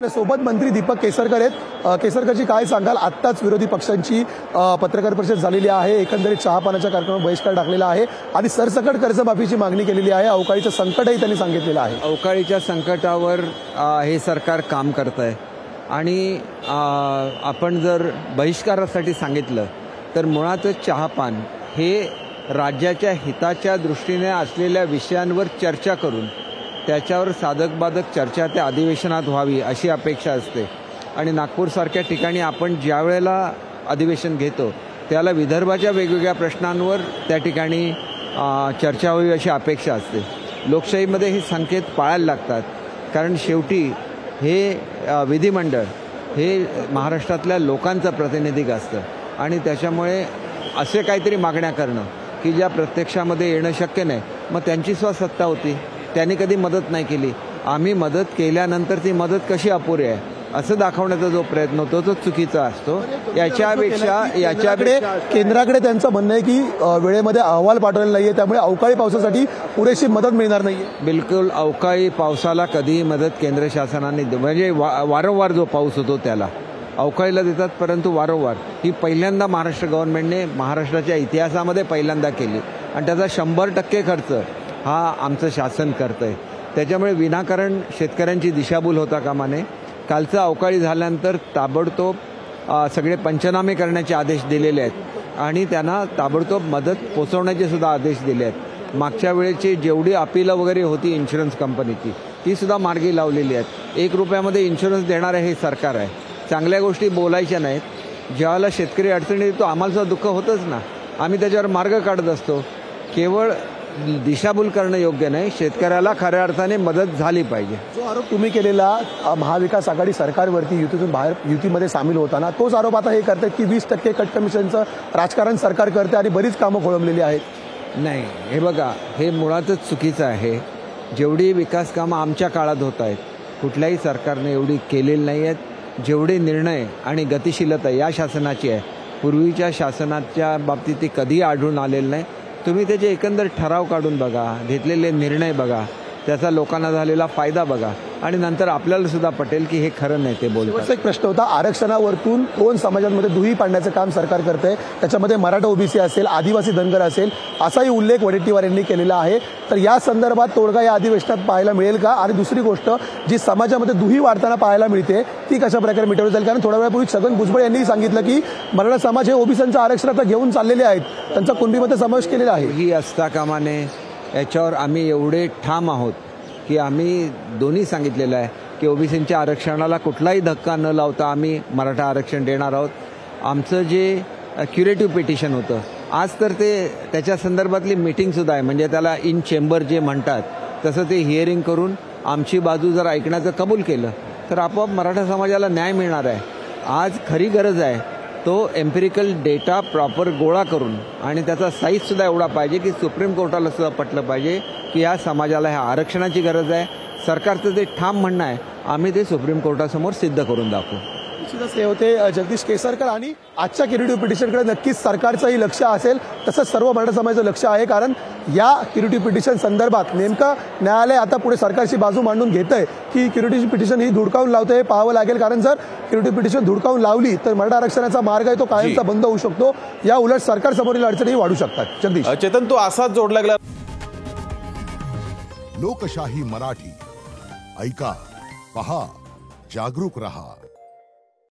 सोबत मंत्री दीपक केसरकर आहेत। केसरकरजी काय सांगाल? आत्ताच विरोधी पक्षांची पत्रकार परिषद झालेली आहे। एकंदरीत चहापानाच्या कार्यक्रमावर बहिष्कार टाकलेला आहे आणि सरसकट कर्जमाफीची मागणी केलेली आहे। अवकाळीचं संकटही त्यांनी सांगितलेलं आहे। अवकाळीच्या संकटावर हे सरकार काम करत आहे आणि आपण जर बहिष्कारासाठी सांगितलं तर मुळातच चहापान हे राज्याच्या हिताच्या दृष्टीने असलेल्या विषयांवर चर्चा करून त्याच्यावर साधक-बाधक चर्चा त्या अधिवेशनात व्हावी अशी अपेक्षा असते आणि नागपूरसारख्या ठिकाणी आपण ज्या वेळेला अधिवेशन घेतो त्याला विदर्भाच्या वेगवेगळ्या प्रश्नांवर त्या ठिकाणी चर्चा व्हावी अशी अपेक्षा असते। लोकशाहीमध्ये हे संकेत पाळायला लागतात कारण शेवटी हे विधिमंडळ हे महाराष्ट्रातल्या लोकांचं प्रतिनिधिक असतं आणि त्याच्यामुळे असे काहीतरी मागण्या करणं की ज्या प्रत्यक्षामध्ये येणं शक्य नाही, मग त्यांची स्वसत्ता होती, त्यांनी कधी मदत नाही केली, आम्ही मदत केल्यानंतर ती मदत कशी अपुरी आहे असं दाखवण्याचा जो प्रयत्न होतो तो चुकीचा असतो। याच्यापेक्षा केंद्राकडे त्यांचं म्हणणं आहे की वेळेमध्ये अहवाल पाठवलेला नाहीये, त्यामुळे अवकाळी पावसासाठी पुरेशी मदत मिळणार नाहीये। बिलकुल अवकाळी पावसाला कधी मदत केंद्र शासनाने म्हणजे वारंवार जो पाऊस होतो त्याला अवकाळीला देतात, परंतु वारंवार ही पहिल्यांदा महाराष्ट्र गव्हर्नमेंटने महाराष्ट्राच्या इतिहासामध्ये पहिल्यांदा केली आणि त्याचा 100% खर्च हा आमचं शासन करतंय। त्याच्यामुळे विनाकारण शेतकऱ्यांची दिशाभूल होता कामा नये। कालचं अवकाळी झाल्यानंतर ताबडतोब सगळे पंचनामे करण्याचे आदेश दिलेले आहेत आणि त्यांना ताबडतोब मदत पोचवण्याचे सुद्धा आदेश दिले आहेत। मागच्या वेळेची जेवढी अपीलं वगैरे होती इन्शुरन्स कंपनीची ती सुद्धा मार्गी लावलेली आहेत। 1 रुपयामध्ये इन्शुरन्स देणारे हे सरकार आहे। चांगल्या गोष्टी बोलायच्या नाहीत, ज्यावेळेला शेतकरी अडचणीत येतो आम्हाला सुद्धा दुःख होतंच ना, आम्ही त्याच्यावर मार्ग काढत असतो। केवळ दिशाभूल करणं योग्य नाही, शेतकऱ्याला खऱ्या अर्थाने मदत झाली पाहिजे। जो आरोप तुम्ही केलेला महाविकास आघाडी सरकारवरती युतीतून बाहेर युतीमध्ये सामील होताना तोच आरोप आता हे करतात की 20% कट कमिशनचं राजकारण सरकार करते आणि बरीच कामं खोळंबलेली आहेत। नाही, हे बघा, हे मुळातच चुकीचं आहे। जेवढी विकास कामं आमच्या काळात होत आहेत कुठल्याही सरकारने एवढी केलेली नाही आहेत। जेवढे निर्णय आणि गतिशीलता या शासनाची आहे पूर्वीच्या शासनाच्या बाबतीत ती कधी आढळून आलेलं नाही। तुम्ही त्याचे एकंदर ठराव काढून बघा, घेतलेले निर्णय बघा, त्याचा लोकांना झालेला फायदा बघा आणि नंतर आपल्याला सुद्धा पटेल की हे खरं नाही ते बोलतात। एक प्रश्न होता, आरक्षणावरतून 2 समाजांमध्ये दुही पाडण्याचं काम सरकार करते, त्याच्यामध्ये मराठा ओबीसी असेल, आदिवासी धनगर असेल असाही उल्लेख वडेट्टीवार यांनी केलेला आहे। तर या संदर्भात तोडगा या अधिवेशनात पाहायला मिळेल का? आणि दुसरी गोष्ट, जी समाजामध्ये दुही वाढताना पाहायला मिळते ती कशा प्रकारे मिटवली जाईल? कारण थोड्या वेळापूर्वी छगन भुजबळ यांनी सांगितलं की मराठा समाज हे ओबीसींचं आरक्षण आता घेऊन चाललेले आहेत, त्यांचा कुणबीमध्ये समावेश केलेला आहे। ही असता कामा नये, याच्यावर आम्ही एवढे ठाम आहोत की आम्ही दोन्ही सांगितलेलं आहे की ओबीसींच्या आरक्षणाला कुठलाही धक्का न लावता आम्ही मराठा आरक्षण देणार आहोत। आमचं जे क्युरेटिव्ह पिटिशन होतं आज तर त्याच्या संदर्भातली मीटिंगसुद्धा आहे, म्हणजे त्याला इन चेंबर जे म्हणतात तसं ते हिअरिंग करून आमची बाजू जर ऐकण्याचं कबूल केलं तर आपोआप मराठा समाजाला न्याय मिळणार आहे। आज खरी गरज आहे तो एम्पिरिकल डेटा प्रॉपर गोळा करून आणि त्याचा साईजसुद्धा एवढा पाहिजे की सुप्रीम कोर्टाला सुद्धा पटलं पाहिजे की या समाजाला ह्या आरक्षणाची गरज आहे। सरकारचं जे ठाम म्हणणं आहे आम्ही ते सुप्रीम कोर्टासमोर सिद्ध करून दाखवू। निश्चितच हे होते जगदीश केसरकर आणि आजच्या क्युरेटिव्ह पिटिशनकडे नक्कीच सरकारचंही लक्ष असेल, तसंच सर्व मराठा समाजाचं लक्ष आहे। कारण या क्युरेटिव्ह पिटिशन संदर्भात नेमकं न्यायालय आता पुढे सरकारची बाजू मांडून घेतंय की क्युरेटिव्ह पिटिशन ही धुडकावून लावतंय हे पाहावं लागेल। कारण जर क्युरेटिव्ह पिटिशन धुडकावून लावली तर मराठा आरक्षणाचा मार्ग आहे तो कायमचा बंद होऊ शकतो, या उलट सरकारसमोरील अडचणी वाढू शकतात। जगदीश, चेतन, तो असाच जोडला गेला। लोकशाही मराठी ऐका, पहा, जागरूक रहा।